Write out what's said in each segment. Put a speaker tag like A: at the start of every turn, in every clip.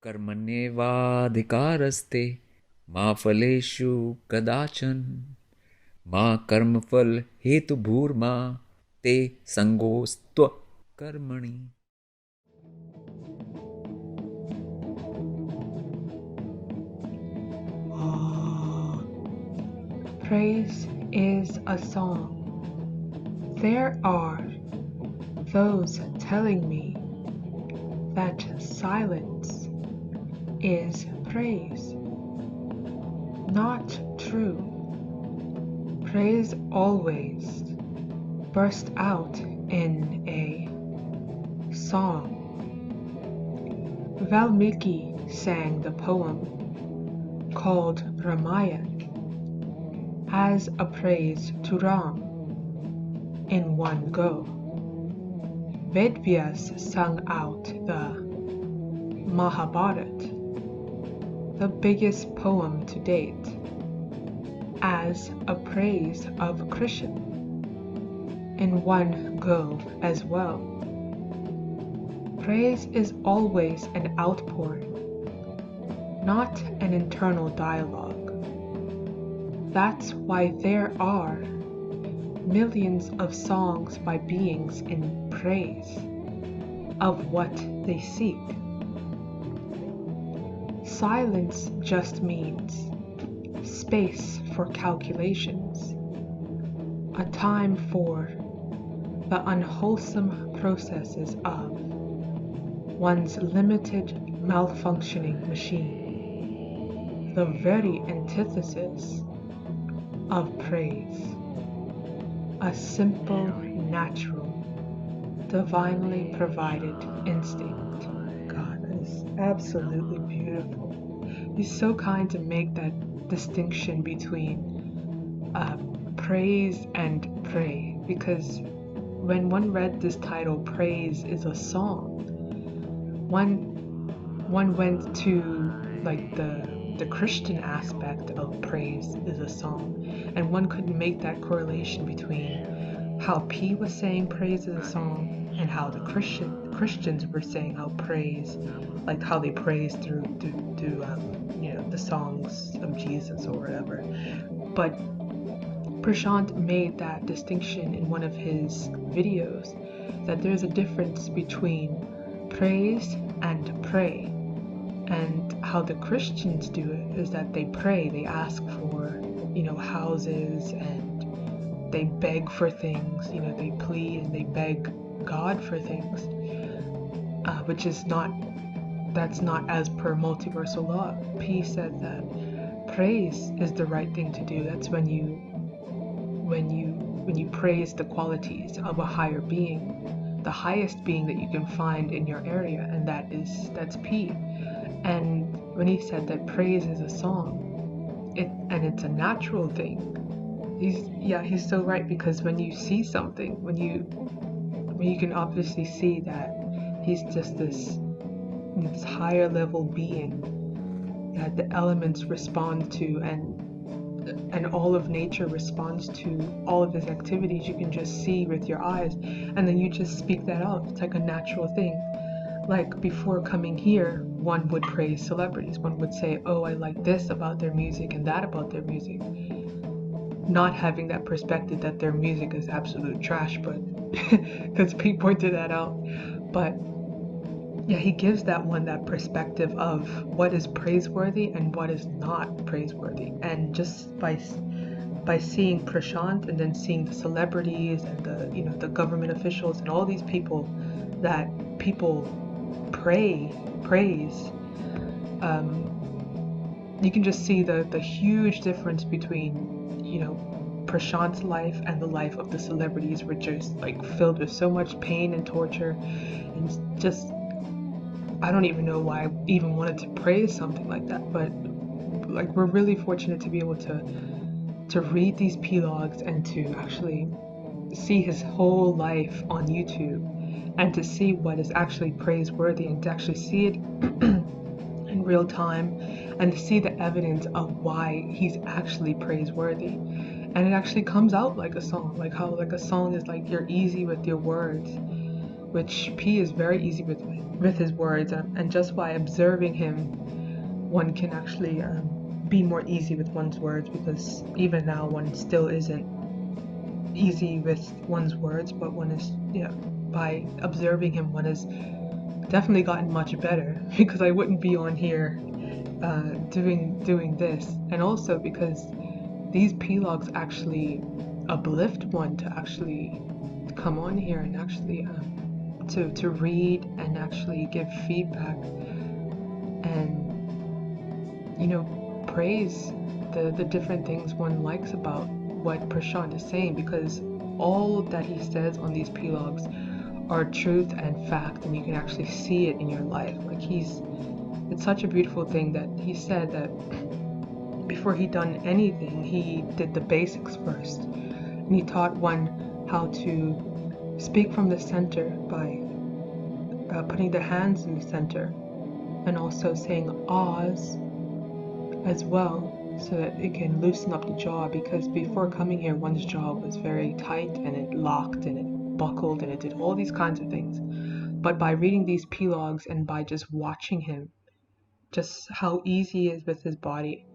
A: कर्मण्येवाधिकारस्ते मा फलेषु कदाचन मा कर्मफल हेतुभूर्मा ते संगोस्त्व कर्मणि.
B: Praise is a song. There are those telling me that silence is praise. Not true. Praise always burst out in a song. Valmiki sang the poem called Ramayana as a praise to Ram in one go. Vedvyas sung out the Mahabharat, the biggest poem to date, as a praise of Krishna in one go as well. Praise is always an outpouring, not an internal dialogue. That's why there are millions of songs by beings in praise of what they seek. Silence just means space for calculations, a time for the unwholesome processes of one's limited malfunctioning machine, the very antithesis of praise, a simple, natural, divinely provided instinct. God, that is absolutely beautiful. He's so kind to make that distinction between praise and pray, because when one read this title, Praise is a Song, one went to like the Christian aspect of praise is a song, and one couldn't make that correlation between how P was saying praise is a song and how the Christians were saying how praise, like how they praise through the songs of Jesus or whatever. But Prashant made that distinction in one of his videos, that there's a difference between praise and pray. And how the Christians do it is that they pray, they ask for, houses, and they beg for things, they plead and they beg God for things, which is that's not as per multiversal law. P said that praise is the right thing to do. That's when you praise the qualities of a higher being, the highest being that you can find in your area, and that's P. And when he said that praise is a song, it's a natural thing, he's so right, because when you see something, when you can obviously see that he's just this higher level being that the elements respond to, and all of nature responds to all of his activities, you can just see with your eyes, and then you just speak that out. It's like a natural thing. Like before coming here, one would praise celebrities. One would say, oh, I like this about their music and that about their music. Not having that perspective that their music is absolute trash, but because Pete pointed that out. But yeah, he gives that perspective of what is praiseworthy and what is not praiseworthy. And just by seeing Prashant and then seeing the celebrities and the government officials and all these people that people praise, you can just see the huge difference between Prashant's life and the life of the celebrities, which is like filled with so much pain and torture, and just I don't even know why I even wanted to praise something like that, but like we're really fortunate to be able to read these Plogs and to actually see his whole life on YouTube and to see what is actually praiseworthy and to actually see it in real time and to see the evidence of why he's actually praiseworthy. And it actually comes out like a song, like how like a song is like you're easy with your words, which P is very easy with his words, and just by observing him, one can actually be more easy with one's words, because even now one still isn't easy with one's words, but one is, yeah, by observing him, one has definitely gotten much better because I wouldn't be on here doing this, and also because these Plogs actually uplift one to actually come on here and actually to read and actually give feedback and praise the different things one likes about what Prashant is saying, because all that he says on these Plogs are truth and fact, and you can actually see it in your life. Like it's such a beautiful thing that he said that before he done anything, he did the basics first, and he taught one how to speak from the center by putting the hands in the center and also saying ahs as well, so that it can loosen up the jaw, because before coming here one's jaw was very tight and it locked and it buckled and it did all these kinds of things. But by reading these Plogs and by just watching him, just how easy he is with his body,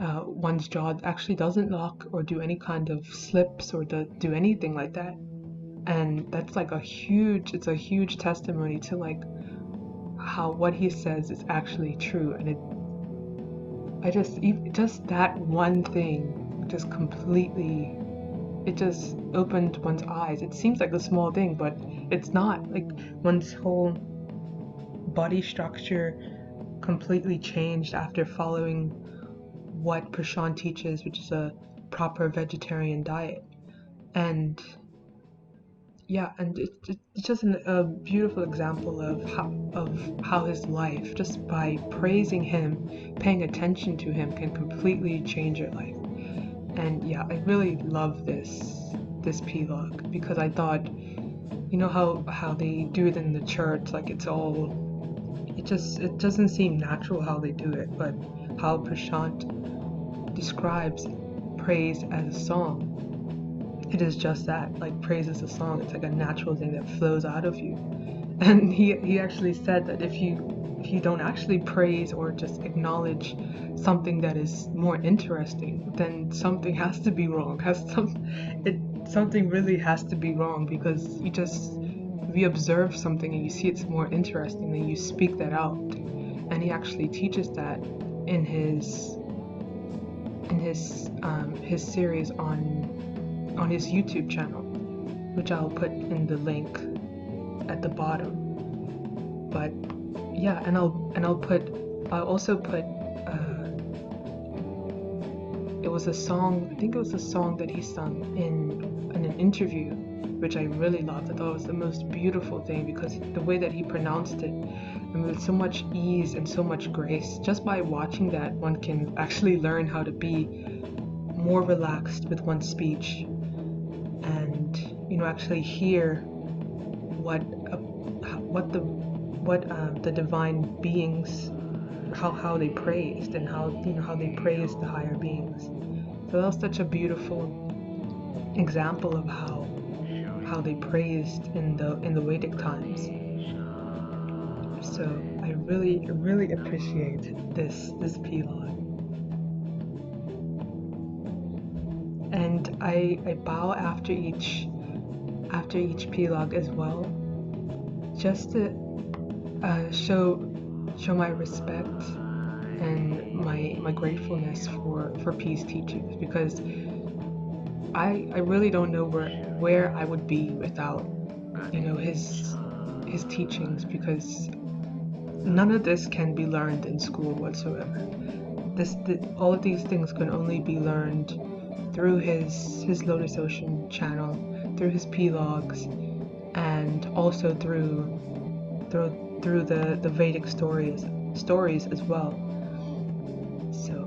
B: one's jaw actually doesn't lock or do any kind of slips or do anything like that. And that's like it's a huge testimony to like how what he says is actually true. And just that one thing just completely, it just opened one's eyes. It seems like a small thing, but it's not. Like one's whole body structure completely changed after following what Prashant teaches, which is a proper vegetarian diet. And yeah, and it's just a beautiful example of how his life, just by praising him, paying attention to him, can completely change your life. And yeah, I really love this Plog, because I thought, how they do it in the church, like it doesn't seem natural how they do it, but how Prashant describes praise as a song, it is just that. Like praise is a song, it's like a natural thing that flows out of you. And he actually said that if you don't actually praise or just acknowledge something that is more interesting, then something has to be wrong. Something really has to be wrong, because we observe something and you see it's more interesting, then you speak that out. And he actually teaches that in his series on his YouTube channel, which I'll put in the link at the bottom. But yeah, and I'll also put it was a song, I think it was a song that he sung in an interview, which I really loved. I thought it was the most beautiful thing, because the way that he pronounced it, and with so much ease and so much grace, just by watching that, one can actually learn how to be more relaxed with one's speech, and actually hear what the divine beings, how they praised, and how they praised the higher beings. So that was such a beautiful example of how they praised in the Vedic times. So I really appreciate this Plog. And I bow after each Plog as well, just to show my respect and my gratefulness for P's teachings, because I really don't know where I would be without his teachings, because none of this can be learned in school whatsoever. All of these things can only be learned through his Lotusocean channel, through his Plogs, and also through through the Vedic stories as well. So